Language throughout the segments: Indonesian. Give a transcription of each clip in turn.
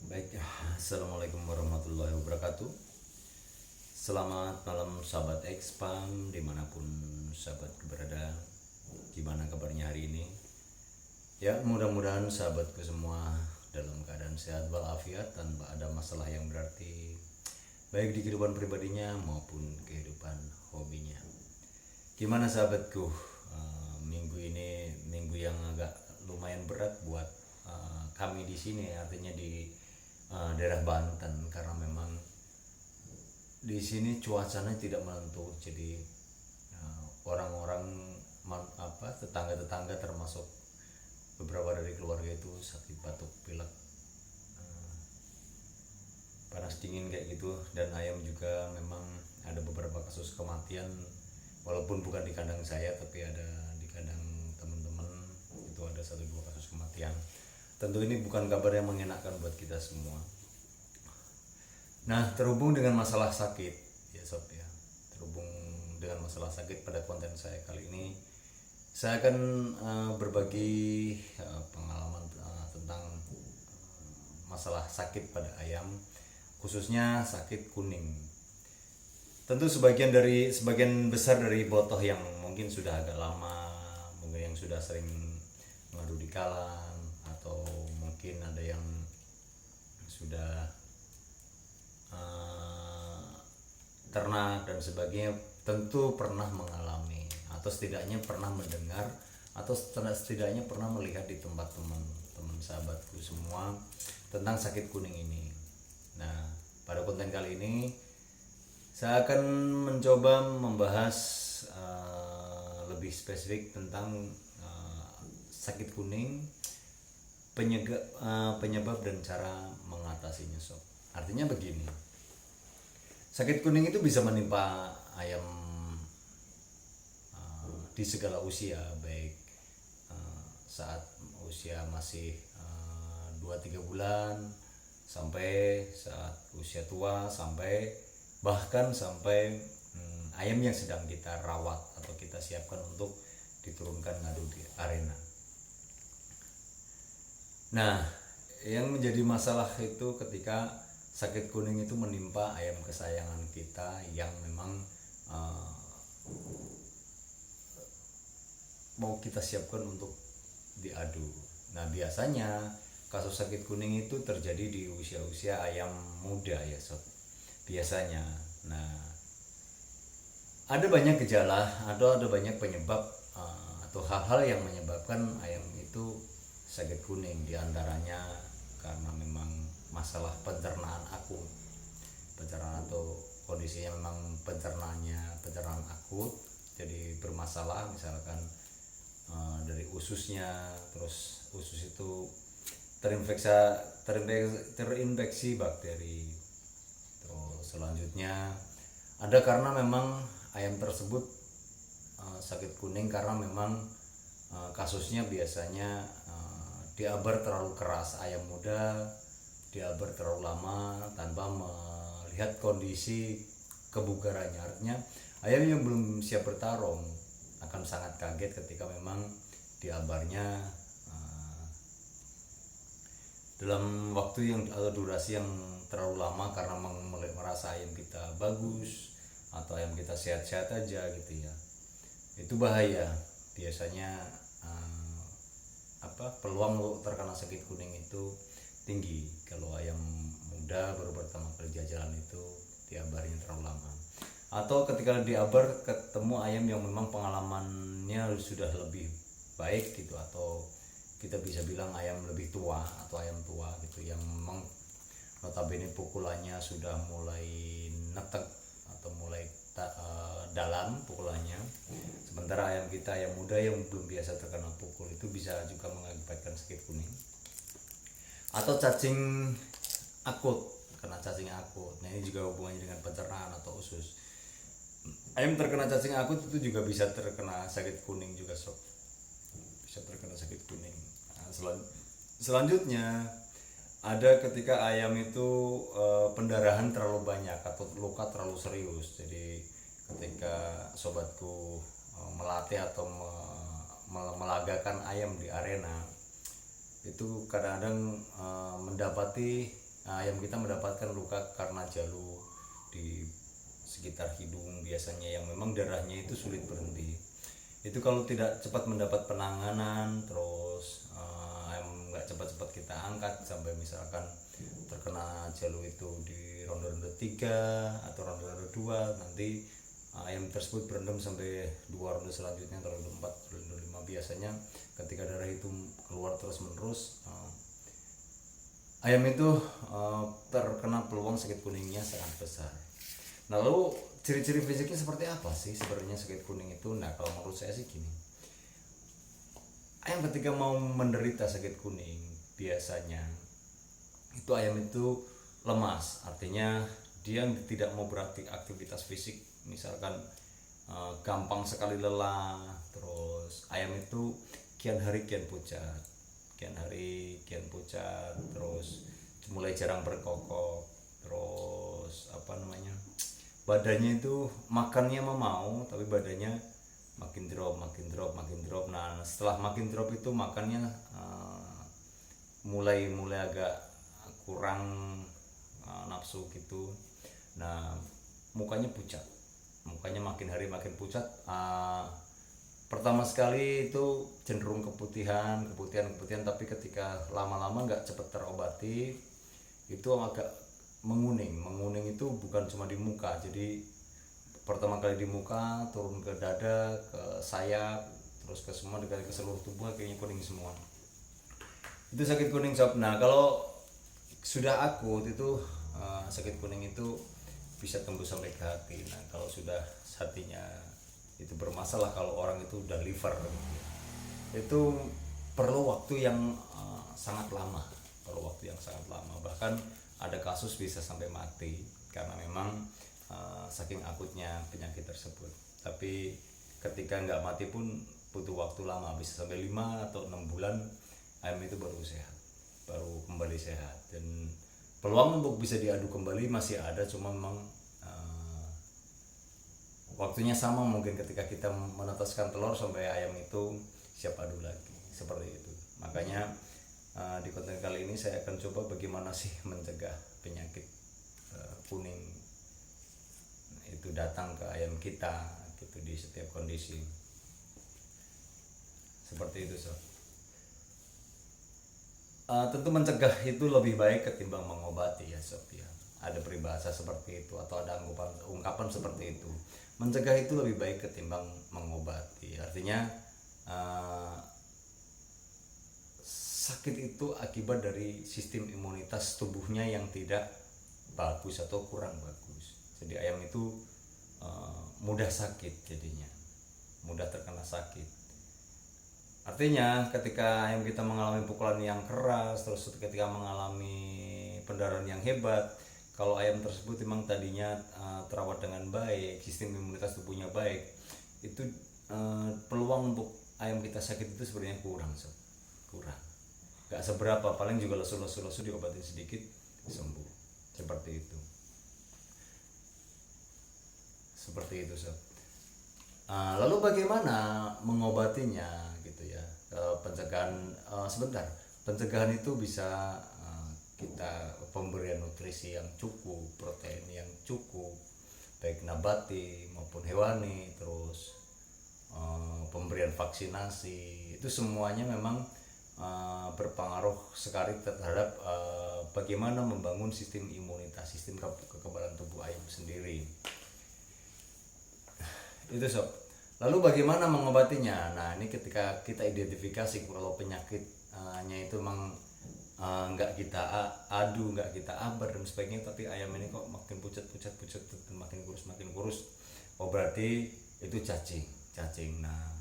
Baik, assalamualaikum warahmatullahi wabarakatuh. Selamat malam sahabat Expam dimanapun sahabat berada. Gimana kabarnya hari ini? Ya, mudah-mudahan sahabatku semua dalam keadaan sehat walafiat tanpa ada masalah yang berarti baik di kehidupan pribadinya maupun kehidupan hobinya. Gimana sahabatku? Minggu ini minggu yang agak lumayan berat buat kami di sini, artinya di daerah Banten, karena memang di sini cuacanya tidak menentu. Jadi orang-orang tetangga-tetangga termasuk beberapa dari keluarga itu sakit batuk pilek, panas dingin kayak gitu. Dan ayam juga memang ada beberapa kasus kematian, walaupun bukan di kandang saya tapi ada di kandang teman-teman. Itu ada 1-2 kasus kematian. Tentu ini bukan kabar yang mengenakan buat kita semua. Nah, terhubung dengan masalah sakit ya sob ya, terhubung dengan masalah sakit pada konten saya kali ini, saya akan berbagi pengalaman tentang masalah sakit pada ayam, khususnya sakit kuning. Tentu sebagian besar dari botoh yang mungkin sudah agak lama, mungkin yang sudah sering mengadu di kalang, atau mungkin ada yang sudah ternak dan sebagainya, tentu pernah mengalami atau setidaknya pernah mendengar atau setidaknya pernah melihat di tempat teman-teman sahabatku semua tentang sakit kuning ini. Nah, pada konten kali ini saya akan mencoba membahas lebih spesifik tentang sakit kuning, penyebab dan cara mengatasinya sob. Artinya begini, sakit kuning itu bisa menimpa ayam di segala usia, baik saat usia masih 2-3 bulan, sampai saat usia tua, sampai bahkan sampai ayam yang sedang kita rawat atau kita siapkan untuk diturunkan ngadu di arena. Nah, yang menjadi masalah itu ketika sakit kuning itu menimpa ayam kesayangan kita yang memang mau kita siapkan untuk diadu. Nah, biasanya kasus sakit kuning itu terjadi di usia-usia ayam muda ya sob, biasanya. Nah, ada banyak gejala atau ada banyak penyebab atau hal-hal yang menyebabkan ayam itu sakit kuning, diantaranya karena memang masalah pencernaan akut, pencernaan atau kondisinya memang pencernaan akut jadi bermasalah, misalkan dari ususnya, terus usus itu terinfeksi bakteri. Terus selanjutnya ada karena memang ayam tersebut sakit kuning karena memang kasusnya biasanya diabar terlalu keras. Ayam muda diabar terlalu lama tanpa melihat kondisi kebugarannya, artinya ayam yang belum siap bertarung akan sangat kaget ketika memang diabarnya dalam waktu yang atau durasi yang terlalu lama, karena merasa ayam kita bagus atau ayam kita sehat-sehat aja gitu ya. Itu bahaya. Biasanya peluang terkena sakit kuning itu tinggi kalau ayam muda baru pertama kali jalan itu diabarnya terlalu lama, atau ketika diabar ketemu ayam yang memang pengalamannya sudah lebih baik gitu, atau kita bisa bilang ayam lebih tua atau ayam tua gitu, yang memang notabene pukulannya sudah mulai netek atau mulai dalam pukulannya. Sementara ayam kita yang muda yang belum biasa terkena pukul itu bisa juga mengakibatkan sakit kuning. Atau cacing akut, kena cacing akut. Nah, ini juga hubungannya dengan pencernaan atau usus. Ayam terkena cacing akut itu juga bisa terkena sakit kuning juga sob, bisa terkena sakit kuning. Nah, selanjutnya ada ketika ayam itu pendarahan terlalu banyak atau luka terlalu serius. Jadi ketika sobatku melatih atau melagakan ayam di arena, itu kadang-kadang mendapati ayam kita mendapatkan luka karena jalur di sekitar hidung biasanya, yang memang darahnya itu sulit berhenti. Itu kalau tidak cepat mendapat penanganan, terus ayam nggak cepat-cepat kita angkat sampai misalkan terkena jalur itu di ronde-ronde 3 atau ronde-ronde 2, nanti ayam tersebut berendam sampai 2 ronde selanjutnya, atau ronde 4, ronde 5. Biasanya ketika darah itu keluar terus menerus, ayam itu terkena peluang sakit kuningnya sangat besar. Nah, lalu ciri-ciri fisiknya seperti apa sih sebenarnya sakit kuning itu? Nah, kalau menurut saya sih gini, ayam ketika mau menderita sakit kuning biasanya itu ayam itu lemas, artinya dia tidak mau beraktivitas fisik, misalkan gampang sekali lelah. Terus ayam itu kian hari kian pucat, terus mulai jarang berkokok, terus badannya itu makannya mau tapi badannya makin drop. Nah, setelah makin drop itu makannya mulai agak kurang nafsu gitu. Nah, mukanya makin hari makin pucat. Pertama sekali itu cenderung keputihan, tapi ketika lama-lama nggak cepat terobati itu agak menguning itu bukan cuma di muka, jadi pertama kali di muka turun ke dada, ke sayap, terus ke semua, ke seluruh tubuh kayaknya kuning semua. Itu sakit kuning sob. Nah, kalau sudah akut itu sakit kuning itu bisa tembus sampai ke hati. Nah, kalau sudah hatinya itu bermasalah, kalau orang itu udah liver itu perlu waktu yang sangat lama, bahkan ada kasus bisa sampai mati karena memang saking akutnya penyakit tersebut. Tapi ketika nggak mati pun butuh waktu lama, bisa sampai 5 atau 6 bulan ayam itu baru kembali sehat. Dan peluang untuk bisa diadu kembali masih ada, cuma memang waktunya sama mungkin ketika kita menetaskan telur sampai ayam itu siap adu lagi, seperti itu. Makanya di konten kali ini saya akan coba bagaimana sih mencegah penyakit kuning itu datang ke ayam kita gitu di setiap kondisi. Seperti itu sob. Tentu mencegah itu lebih baik ketimbang mengobati ya sob ya. Ada peribahasa seperti itu atau ada ungkapan seperti itu. Mencegah itu lebih baik ketimbang mengobati. Artinya sakit itu akibat dari sistem imunitas tubuhnya yang tidak bagus atau kurang bagus. Jadi ayam itu mudah sakit, jadinya mudah terkena sakit. Artinya ketika ayam kita mengalami pukulan yang keras, terus ketika mengalami pendarahan yang hebat, kalau ayam tersebut memang tadinya terawat dengan baik, sistem imunitas tubuhnya baik, itu peluang untuk ayam kita sakit itu sebenarnya kurang. Gak seberapa, paling juga lesu diobatin sedikit sembuh. Seperti itu sob. Lalu bagaimana mengobatinya gitu ya? Pencegahan itu bisa kita pemberian nutrisi yang cukup, protein yang cukup, baik nabati maupun hewani, terus pemberian vaksinasi, itu semuanya memang berpengaruh sekali terhadap bagaimana membangun sistem imunitas, sistem kekebalan tubuh ayam sendiri. Itu sob. Lalu bagaimana mengobatinya? Nah, ini ketika kita identifikasi kalau penyakitnya itu memang nggak kita adu, nggak kita abar dan sebagainya, tapi ayam ini kok makin pucat dan makin kurus. Oh, berarti itu cacing. Nah,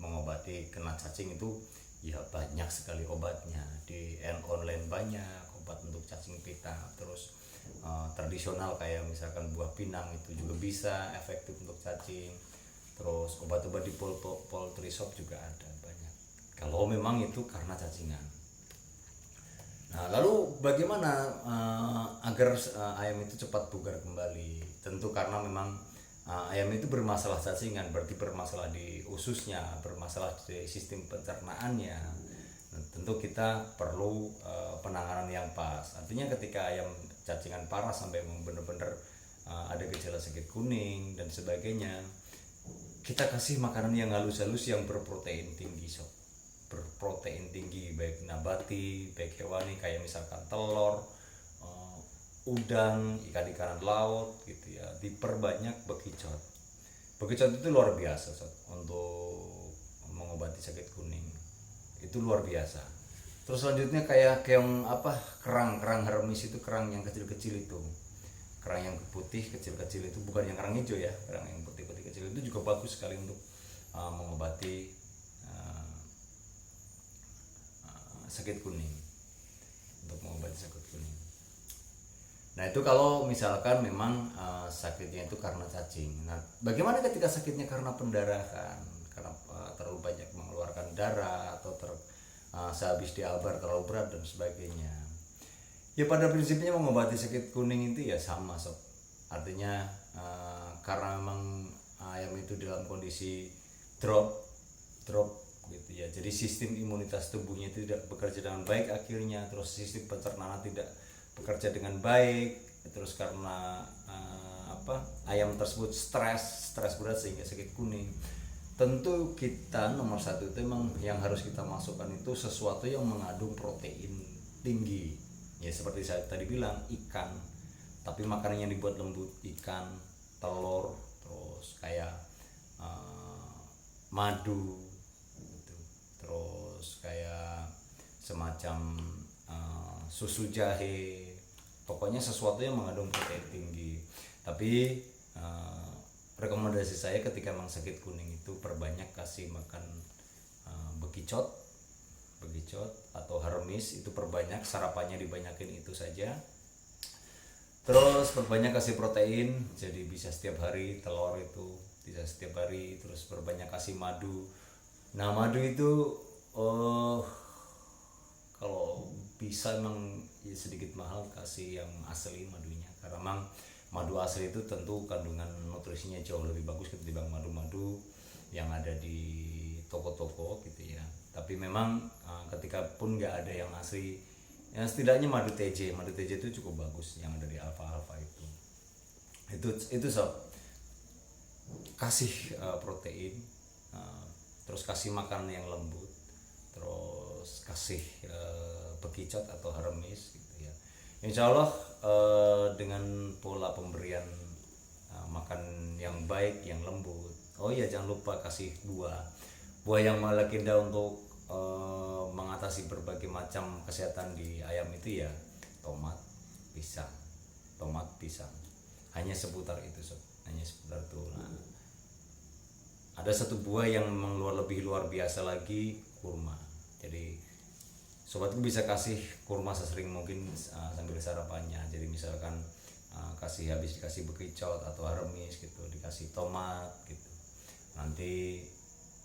mengobati kena cacing itu ya banyak sekali obatnya. Di online banyak obat untuk cacing pita, terus tradisional kayak misalkan buah pinang itu juga bisa efektif untuk cacing. Terus obat-obat di poultry shop juga ada banyak, kalau memang itu karena cacingan. Nah, lalu bagaimana agar ayam itu cepat bugar kembali? Tentu karena memang ayam itu bermasalah cacingan, berarti bermasalah di ususnya, bermasalah di sistem pencernaannya. Nah, tentu kita perlu penanganan yang pas. Artinya ketika ayam cacingan parah sampai benar-benar ada gejala sakit kuning dan sebagainya, kita kasih makanan yang halus-halus yang berprotein tinggi sob. Berprotein tinggi baik nabati, baik hewani, kayak misalkan telur, udang, ikan-ikanan laut gitu ya. Diperbanyak bekicot. Bekicot itu luar biasa sob untuk mengobati sakit kuning. Itu luar biasa. Terus selanjutnya kayak yang apa, kerang Hermes itu, kerang yang kecil-kecil itu, kerang yang putih kecil-kecil itu, bukan yang kerang hijau ya, kerang yang putih-putih kecil itu juga bagus sekali untuk mengobati sakit kuning, untuk mengobati sakit kuning. Nah itu kalau misalkan memang sakitnya itu karena cacing. Nah bagaimana ketika sakitnya karena pendarahan, karena terlalu banyak mengeluarkan darah, atau sehabis diabar terlalu berat dan sebagainya. Ya pada prinsipnya mengobati sakit kuning itu ya sama sob. Artinya karena memang ayam itu dalam kondisi drop gitu ya. Jadi sistem imunitas tubuhnya itu tidak bekerja dengan baik akhirnya, terus sistem pencernaan tidak bekerja dengan baik, terus karena ayam tersebut stres berat sehingga sakit kuning. Tentu kita nomor satu itu memang yang harus kita masukkan itu sesuatu yang mengandung protein tinggi. Ya seperti saya tadi bilang, ikan, tapi makanan yang dibuat lembut, ikan, telur, terus kayak madu gitu. Terus kayak semacam susu jahe, pokoknya sesuatu yang mengandung protein tinggi. Tapi rekomendasi saya ketika memang sakit kuning itu perbanyak kasih makan bekicot atau Hermes, itu perbanyak, sarapannya dibanyakin itu saja. Terus perbanyak kasih protein, jadi bisa setiap hari, telur itu bisa setiap hari. Terus perbanyak kasih madu. Nah madu itu kalau bisa emang ya sedikit mahal kasih yang asli madunya, karena memang madu asli itu tentu kandungan nutrisinya jauh lebih bagus ketimbang madu-madu yang ada di toko-toko gitu ya. Tapi memang ketika pun nggak ada yang asli, ya setidaknya madu TJ itu cukup bagus yang ada di alfa itu sob. Kasih protein, terus kasih makan yang lembut, terus kasih bekicot atau Hermes gitu ya. Insya Allah dengan pola pemberian makan yang baik, yang lembut. Oh iya, jangan lupa kasih buah yang legenda untuk mengatasi berbagai macam kesehatan di ayam itu ya, tomat, pisang. Hanya seputar itu sob, hanya seputar itu. Nah, ada satu buah yang memang lebih luar biasa lagi, kurma. Jadi sobatku bisa kasih kurma sesering mungkin sambil sarapannya. Jadi misalkan habis dikasih bekicot atau Hermes gitu, dikasih tomat gitu, nanti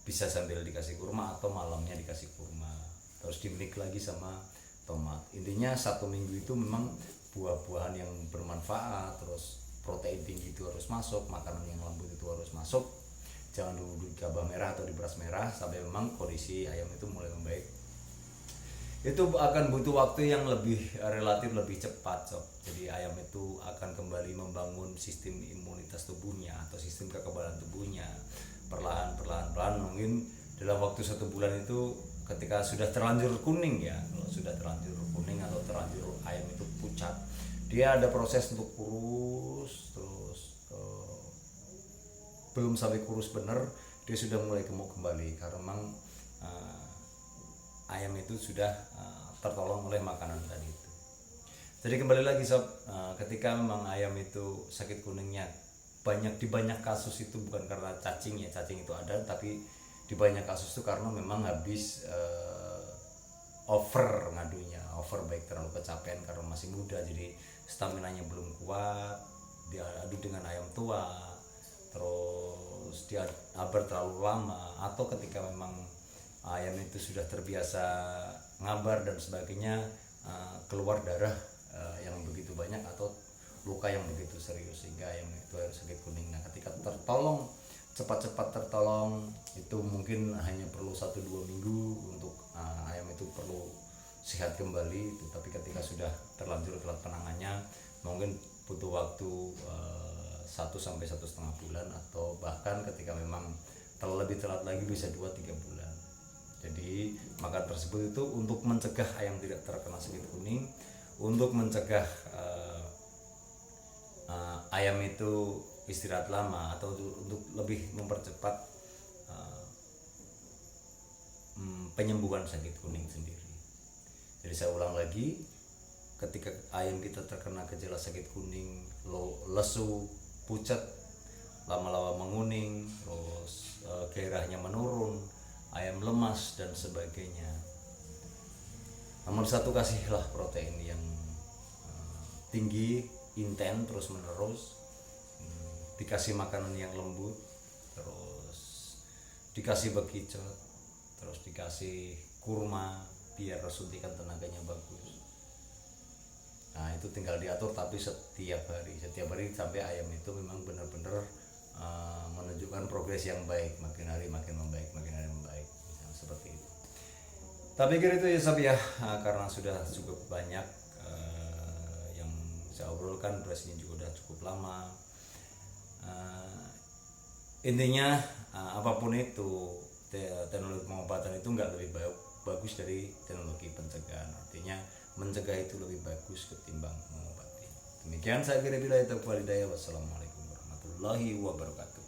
bisa sambil dikasih kurma, atau malamnya dikasih kurma terus dimix lagi sama tomat. Intinya 1 minggu itu memang buah-buahan yang bermanfaat, terus protein tinggi itu harus masuk, makanan yang lembut itu harus masuk. Jangan dulu di gabah merah atau di beras merah sampai memang kondisi ayam itu mulai membaik. Itu akan butuh waktu yang relatif lebih cepat sob. Jadi ayam itu akan kembali membangun sistem imunitas tubuhnya atau sistem kekebalan tubuhnya perlahan, mungkin dalam waktu 1 bulan itu. Ketika sudah terlanjur kuning ya, kalau sudah terlanjur kuning atau terlanjur ayam itu pucat, dia ada proses untuk kurus, terus belum sampai kurus bener dia sudah mulai gemuk kembali, karena memang ayam itu sudah tertolong oleh makanan tadi itu. Jadi kembali lagi sob, ketika memang ayam itu sakit kuningnya di banyak kasus itu bukan karena cacing ya, cacing itu ada, tapi di banyak kasus itu karena memang habis over ngadunya, baik terlalu kecapean karena masih muda, jadi staminanya belum kuat, dia adu dengan ayam tua, terus dia abar terlalu lama, atau ketika memang ayam itu sudah terbiasa ngabar dan sebagainya, keluar darah yang begitu banyak atau luka yang begitu serius sehingga ayam itu harus sakit kuning. Nah ketika tertolong cepat-cepat tertolong itu mungkin hanya perlu 1-2 minggu untuk ayam itu perlu sehat kembali. Tapi ketika sudah terlanjur telat penanganannya mungkin butuh waktu 1 sampai 1,5 bulan, atau bahkan ketika memang lebih telat lagi bisa 2-3 bulan. Jadi makan tersebut itu untuk mencegah ayam tidak terkena sakit kuning, untuk mencegah ayam itu istirahat lama, atau untuk lebih mempercepat penyembuhan sakit kuning sendiri. Jadi saya ulang lagi, ketika ayam kita terkena gejala sakit kuning, lesu, pucat, lama-lama menguning, terus gairahnya menurun, ayam lemas dan sebagainya, nomor satu kasihlah protein yang tinggi, intens, terus menerus. Dikasih makanan yang lembut, terus dikasih bekicot, terus dikasih kurma biar suntikan tenaganya bagus. Nah itu tinggal diatur, tapi setiap hari sampai ayam itu memang benar-benar menunjukkan progres yang baik, makin hari makin membaik, seperti itu. Tapi kira itu ya Sob ya, karena sudah cukup banyak yang saya obrolkan, durasinya juga udah cukup lama. Intinya apapun itu, teknologi pengobatan itu nggak lebih bagus dari teknologi pencegahan. Artinya mencegah itu lebih bagus ketimbang mengobati. Demikian saya kira, bila itu walhidayah. Wassalamualaikum warahmatullahi wabarakatuh.